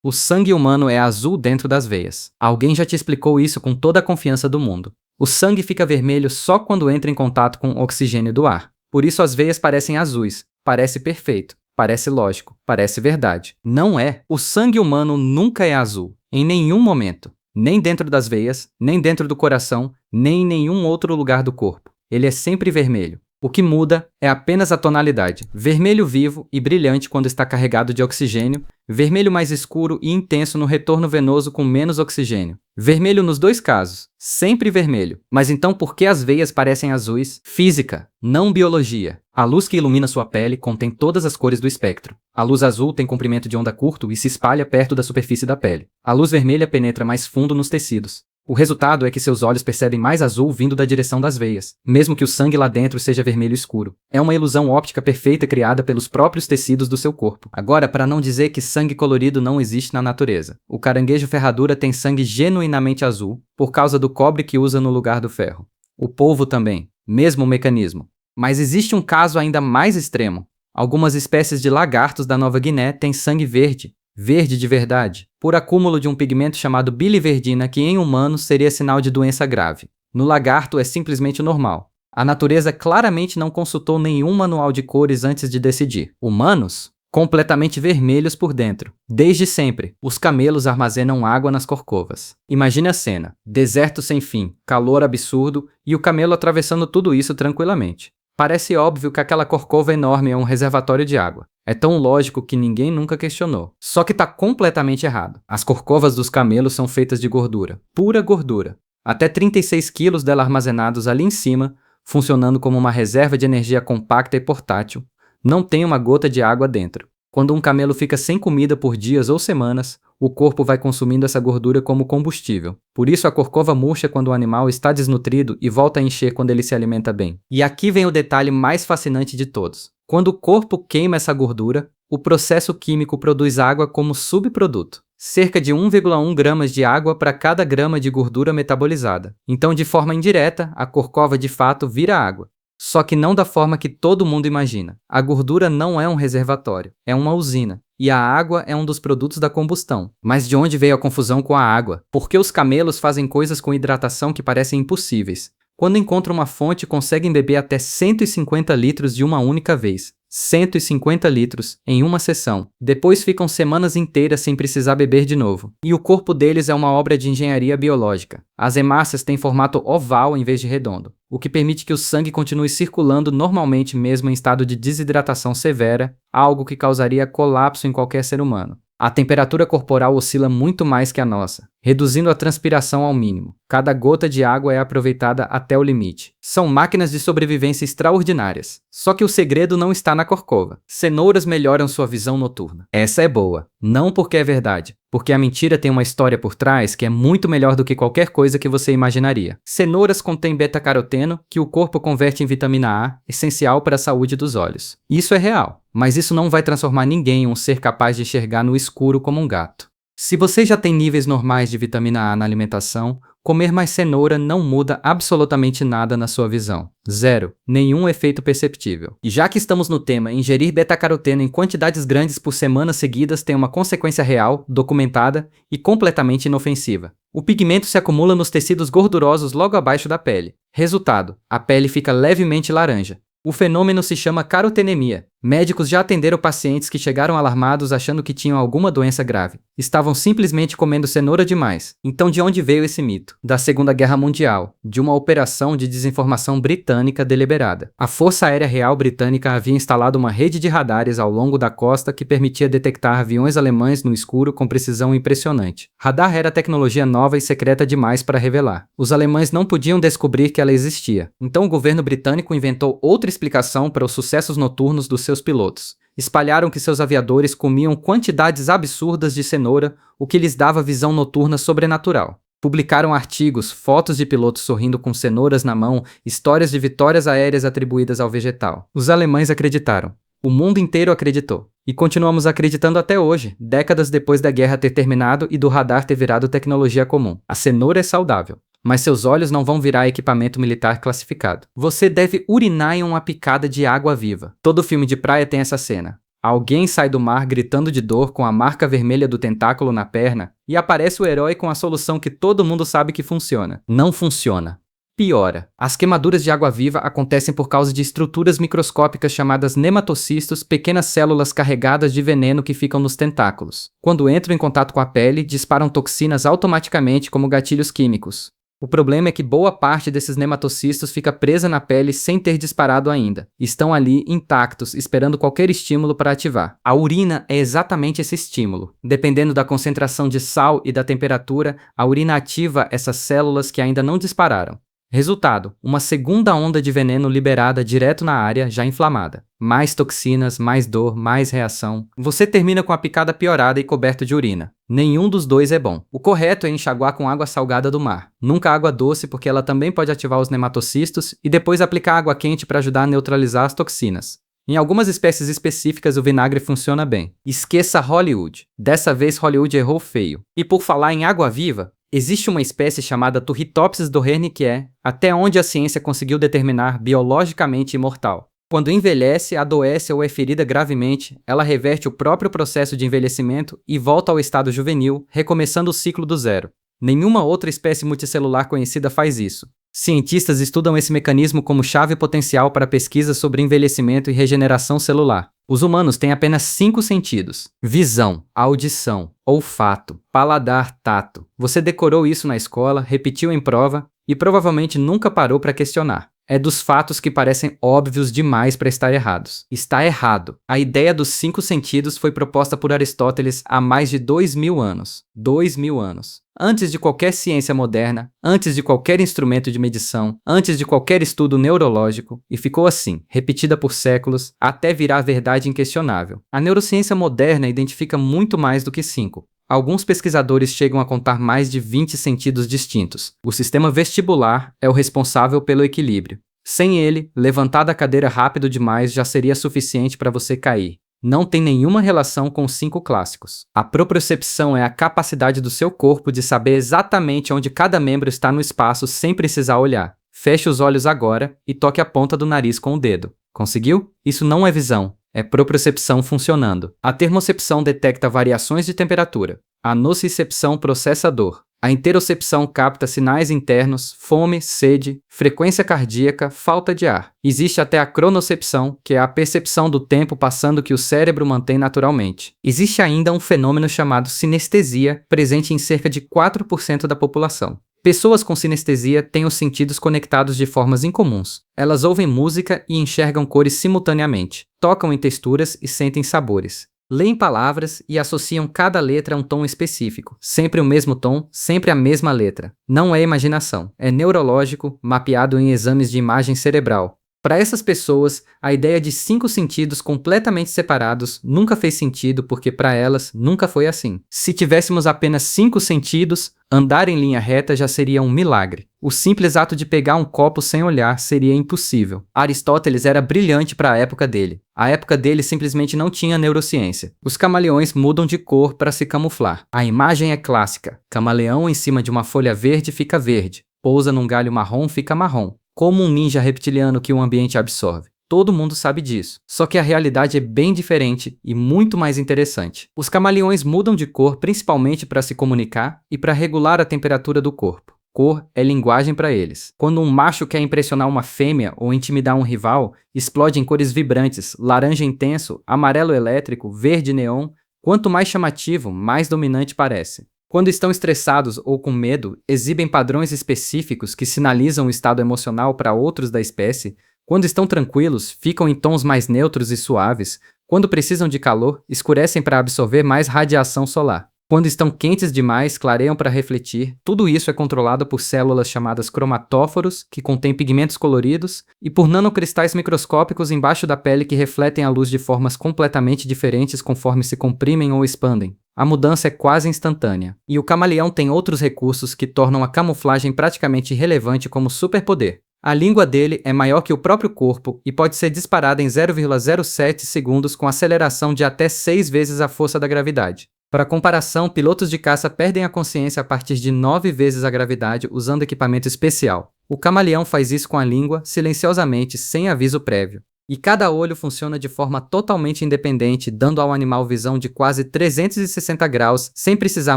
O sangue humano é azul dentro das veias. Alguém já te explicou isso com toda a confiança do mundo. O sangue fica vermelho só quando entra em contato com o oxigênio do ar. Por isso as veias parecem azuis. Parece perfeito. Parece lógico. Parece verdade. Não é. O sangue humano nunca é azul. Em nenhum momento. Nem dentro das veias, nem dentro do coração, nem em nenhum outro lugar do corpo. Ele é sempre vermelho. O que muda é apenas a tonalidade. Vermelho vivo e brilhante quando está carregado de oxigênio, vermelho mais escuro e intenso no retorno venoso com menos oxigênio. Vermelho nos dois casos, sempre vermelho. Mas então por que as veias parecem azuis? Física, não biologia. A luz que ilumina sua pele contém todas as cores do espectro. A luz azul tem comprimento de onda curto e se espalha perto da superfície da pele. A luz vermelha penetra mais fundo nos tecidos. O resultado é que seus olhos percebem mais azul vindo da direção das veias, mesmo que o sangue lá dentro seja vermelho escuro. É uma ilusão óptica perfeita criada pelos próprios tecidos do seu corpo. Agora, para não dizer que sangue colorido não existe na natureza. O caranguejo ferradura tem sangue genuinamente azul, por causa do cobre que usa no lugar do ferro. O polvo também, mesmo mecanismo. Mas existe um caso ainda mais extremo. Algumas espécies de lagartos da Nova Guiné têm sangue verde. Verde de verdade, por acúmulo de um pigmento chamado biliverdina que em humanos seria sinal de doença grave. No lagarto é simplesmente normal. A natureza claramente não consultou nenhum manual de cores antes de decidir. Humanos? Completamente vermelhos por dentro. Desde sempre, os camelos armazenam água nas corcovas. Imagine a cena. Deserto sem fim, calor absurdo e o camelo atravessando tudo isso tranquilamente. Parece óbvio que aquela corcova enorme é um reservatório de água. É tão lógico que ninguém nunca questionou. Só que tá completamente errado. As corcovas dos camelos são feitas de gordura. Pura gordura. Até 36 quilos dela armazenados ali em cima, funcionando como uma reserva de energia compacta e portátil. Não tem uma gota de água dentro. Quando um camelo fica sem comida por dias ou semanas, o corpo vai consumindo essa gordura como combustível. Por isso a corcova murcha quando o animal está desnutrido e volta a encher quando ele se alimenta bem. E aqui vem o detalhe mais fascinante de todos. Quando o corpo queima essa gordura, o processo químico produz água como subproduto. Cerca de 1,1 gramas de água para cada grama de gordura metabolizada. Então, de forma indireta, a corcova de fato vira água. Só que não da forma que todo mundo imagina. A gordura não é um reservatório, é uma usina. E a água é um dos produtos da combustão. Mas de onde veio a confusão com a água? Por que os camelos fazem coisas com hidratação que parecem impossíveis? Quando encontram uma fonte, conseguem beber até 150 litros de uma única vez. 150 litros em uma sessão. Depois ficam semanas inteiras sem precisar beber de novo. E o corpo deles é uma obra de engenharia biológica. As hemácias têm formato oval em vez de redondo, o que permite que o sangue continue circulando normalmente mesmo em estado de desidratação severa, algo que causaria colapso em qualquer ser humano. A temperatura corporal oscila muito mais que a nossa, reduzindo a transpiração ao mínimo. Cada gota de água é aproveitada até o limite. São máquinas de sobrevivência extraordinárias. Só que o segredo não está na corcova. Cenouras melhoram sua visão noturna. Essa é boa. Não porque é verdade, porque a mentira tem uma história por trás que é muito melhor do que qualquer coisa que você imaginaria. Cenouras contêm beta-caroteno, que o corpo converte em vitamina A, essencial para a saúde dos olhos. Isso é real, mas isso não vai transformar ninguém em um ser capaz de enxergar no escuro como um gato. Se você já tem níveis normais de vitamina A na alimentação, comer mais cenoura não muda absolutamente nada na sua visão. Zero. Nenhum efeito perceptível. E já que estamos no tema, ingerir beta-caroteno em quantidades grandes por semanas seguidas tem uma consequência real, documentada e completamente inofensiva. O pigmento se acumula nos tecidos gordurosos logo abaixo da pele. Resultado: a pele fica levemente laranja. O fenômeno se chama carotenemia. Médicos já atenderam pacientes que chegaram alarmados achando que tinham alguma doença grave. Estavam simplesmente comendo cenoura demais. Então de onde veio esse mito? Da Segunda Guerra Mundial, de uma operação de desinformação britânica deliberada. A Força Aérea Real Britânica havia instalado uma rede de radares ao longo da costa que permitia detectar aviões alemães no escuro com precisão impressionante. Radar era tecnologia nova e secreta demais para revelar. Os alemães não podiam descobrir que ela existia. Então o governo britânico inventou outra explicação para os sucessos noturnos dos seus pilotos. Espalharam que seus aviadores comiam quantidades absurdas de cenoura, o que lhes dava visão noturna sobrenatural. Publicaram artigos, fotos de pilotos sorrindo com cenouras na mão, histórias de vitórias aéreas atribuídas ao vegetal. Os alemães acreditaram. O mundo inteiro acreditou. E continuamos acreditando até hoje, décadas depois da guerra ter terminado e do radar ter virado tecnologia comum. A cenoura é saudável. Mas seus olhos não vão virar equipamento militar classificado. Você deve urinar em uma picada de água viva. Todo filme de praia tem essa cena. Alguém sai do mar gritando de dor com a marca vermelha do tentáculo na perna e aparece o herói com a solução que todo mundo sabe que funciona. Não funciona. Piora. As queimaduras de água-viva acontecem por causa de estruturas microscópicas chamadas nematocistos, pequenas células carregadas de veneno que ficam nos tentáculos. Quando entram em contato com a pele, disparam toxinas automaticamente como gatilhos químicos. O problema é que boa parte desses nematocistos fica presa na pele sem ter disparado ainda. Estão ali intactos, esperando qualquer estímulo para ativar. A urina é exatamente esse estímulo. Dependendo da concentração de sal e da temperatura, a urina ativa essas células que ainda não dispararam. Resultado: uma segunda onda de veneno liberada direto na área já inflamada. Mais toxinas, mais dor, mais reação. Você termina com a picada piorada e coberto de urina. Nenhum dos dois é bom. O correto é enxaguar com água salgada do mar. Nunca água doce, porque ela também pode ativar os nematocistos, e depois aplicar água quente para ajudar a neutralizar as toxinas. Em algumas espécies específicas o vinagre funciona bem. Esqueça Hollywood. Dessa vez Hollywood errou feio. E por falar em água-viva, existe uma espécie chamada Turritopsis dohrnii que é, até onde a ciência conseguiu determinar, biologicamente imortal. Quando envelhece, adoece ou é ferida gravemente, ela reverte o próprio processo de envelhecimento e volta ao estado juvenil, recomeçando o ciclo do zero. Nenhuma outra espécie multicelular conhecida faz isso. Cientistas estudam esse mecanismo como chave potencial para pesquisas sobre envelhecimento e regeneração celular. Os humanos têm apenas 5 sentidos: visão, audição, olfato, paladar, tato. Você decorou isso na escola, repetiu em prova e provavelmente nunca parou para questionar. É dos fatos que parecem óbvios demais para estar errados. Está errado. A ideia dos 5 sentidos foi proposta por Aristóteles há mais de 2000 anos. 2000 anos. Antes de qualquer ciência moderna, antes de qualquer instrumento de medição, antes de qualquer estudo neurológico, e ficou assim, repetida por séculos, até virar verdade inquestionável. A neurociência moderna identifica muito mais do que 5. Alguns pesquisadores chegam a contar mais de 20 sentidos distintos. O sistema vestibular é o responsável pelo equilíbrio. Sem ele, levantar da cadeira rápido demais já seria suficiente para você cair. Não tem nenhuma relação com os 5 clássicos. A propriocepção é a capacidade do seu corpo de saber exatamente onde cada membro está no espaço sem precisar olhar. Feche os olhos agora e toque a ponta do nariz com o dedo. Conseguiu? Isso não é visão. É propriocepção funcionando. A termocepção detecta variações de temperatura. A nocicepção processa a dor. A interocepção capta sinais internos, fome, sede, frequência cardíaca, falta de ar. Existe até a cronocepção, que é a percepção do tempo passando que o cérebro mantém naturalmente. Existe ainda um fenômeno chamado sinestesia, presente em cerca de 4% da população. Pessoas com sinestesia têm os sentidos conectados de formas incomuns. Elas ouvem música e enxergam cores simultaneamente, tocam em texturas e sentem sabores. Leem palavras e associam cada letra a um tom específico. Sempre o mesmo tom, sempre a mesma letra. Não é imaginação, é neurológico, mapeado em exames de imagem cerebral. Para essas pessoas, a ideia de 5 sentidos completamente separados nunca fez sentido porque para elas nunca foi assim. Se tivéssemos apenas 5 sentidos, andar em linha reta já seria um milagre. O simples ato de pegar um copo sem olhar seria impossível. Aristóteles era brilhante para a época dele. A época dele simplesmente não tinha neurociência. Os camaleões mudam de cor para se camuflar. A imagem é clássica. Camaleão em cima de uma folha verde fica verde. Pousa num galho marrom fica marrom. Como um ninja reptiliano que o ambiente absorve. Todo mundo sabe disso. Só que a realidade é bem diferente e muito mais interessante. Os camaleões mudam de cor principalmente para se comunicar e para regular a temperatura do corpo. Cor é linguagem para eles. Quando um macho quer impressionar uma fêmea ou intimidar um rival, explode em cores vibrantes, laranja intenso, amarelo elétrico, verde neon. Quanto mais chamativo, mais dominante parece. Quando estão estressados ou com medo, exibem padrões específicos que sinalizam o estado emocional para outros da espécie. Quando estão tranquilos, ficam em tons mais neutros e suaves. Quando precisam de calor, escurecem para absorver mais radiação solar. Quando estão quentes demais, clareiam para refletir. Tudo isso é controlado por células chamadas cromatóforos, que contêm pigmentos coloridos, e por nanocristais microscópicos embaixo da pele que refletem a luz de formas completamente diferentes conforme se comprimem ou expandem. A mudança é quase instantânea. E o camaleão tem outros recursos que tornam a camuflagem praticamente irrelevante como superpoder. A língua dele é maior que o próprio corpo e pode ser disparada em 0,07 segundos com aceleração de até 6 vezes a força da gravidade. Para comparação, pilotos de caça perdem a consciência a partir de 9 vezes a gravidade usando equipamento especial. O camaleão faz isso com a língua, silenciosamente, sem aviso prévio. E cada olho funciona de forma totalmente independente, dando ao animal visão de quase 360 graus sem precisar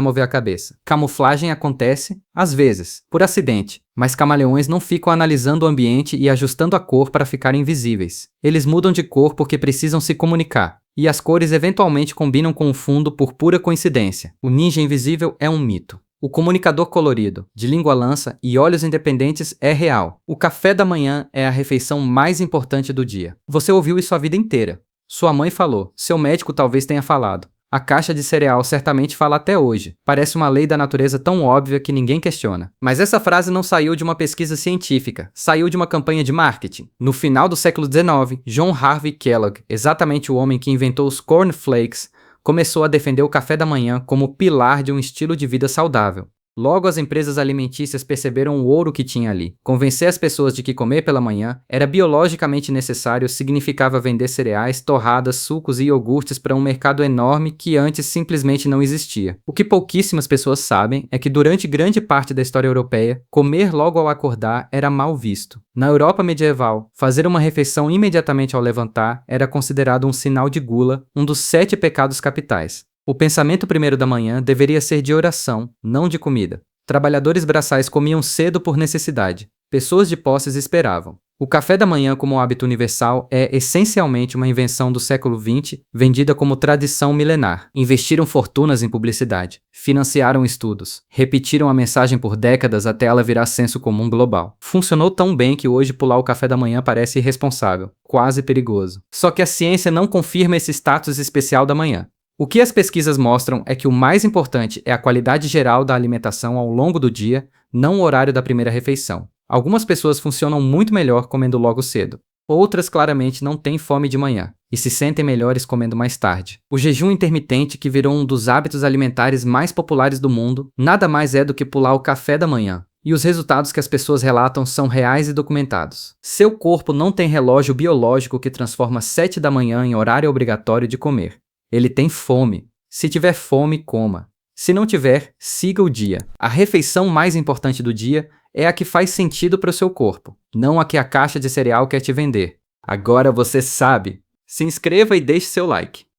mover a cabeça. Camuflagem acontece, às vezes, por acidente, mas camaleões não ficam analisando o ambiente e ajustando a cor para ficarem invisíveis. Eles mudam de cor porque precisam se comunicar. E as cores eventualmente combinam com o fundo por pura coincidência. O ninja invisível é um mito. O comunicador colorido, de língua lança e olhos independentes é real. O café da manhã é a refeição mais importante do dia. Você ouviu isso a vida inteira. Sua mãe falou, seu médico talvez tenha falado. A caixa de cereal certamente fala até hoje. Parece uma lei da natureza tão óbvia que ninguém questiona. Mas essa frase não saiu de uma pesquisa científica, saiu de uma campanha de marketing. No final do século XIX, John Harvey Kellogg, exatamente o homem que inventou os cornflakes, começou a defender o café da manhã como pilar de um estilo de vida saudável. Logo, as empresas alimentícias perceberam o ouro que tinha ali. Convencer as pessoas de que comer pela manhã era biologicamente necessário significava vender cereais, torradas, sucos e iogurtes para um mercado enorme que antes simplesmente não existia. O que pouquíssimas pessoas sabem é que durante grande parte da história europeia, comer logo ao acordar era mal visto. Na Europa medieval, fazer uma refeição imediatamente ao levantar era considerado um sinal de gula, um dos 7 pecados capitais. O pensamento primeiro da manhã deveria ser de oração, não de comida. Trabalhadores braçais comiam cedo por necessidade. Pessoas de posses esperavam. O café da manhã como hábito universal é essencialmente uma invenção do século XX, vendida como tradição milenar. Investiram fortunas em publicidade, financiaram estudos, repetiram a mensagem por décadas até ela virar senso comum global. Funcionou tão bem que hoje pular o café da manhã parece irresponsável, quase perigoso. Só que a ciência não confirma esse status especial da manhã. O que as pesquisas mostram é que o mais importante é a qualidade geral da alimentação ao longo do dia, não o horário da primeira refeição. Algumas pessoas funcionam muito melhor comendo logo cedo. Outras claramente não têm fome de manhã e se sentem melhores comendo mais tarde. O jejum intermitente, que virou um dos hábitos alimentares mais populares do mundo, nada mais é do que pular o café da manhã. E os resultados que as pessoas relatam são reais e documentados. Seu corpo não tem relógio biológico que transforma 7 da manhã em horário obrigatório de comer. Ele tem fome. Se tiver fome, coma. Se não tiver, siga o dia. A refeição mais importante do dia é a que faz sentido para o seu corpo, não a que a caixa de cereal quer te vender. Agora você sabe. Se inscreva e deixe seu like.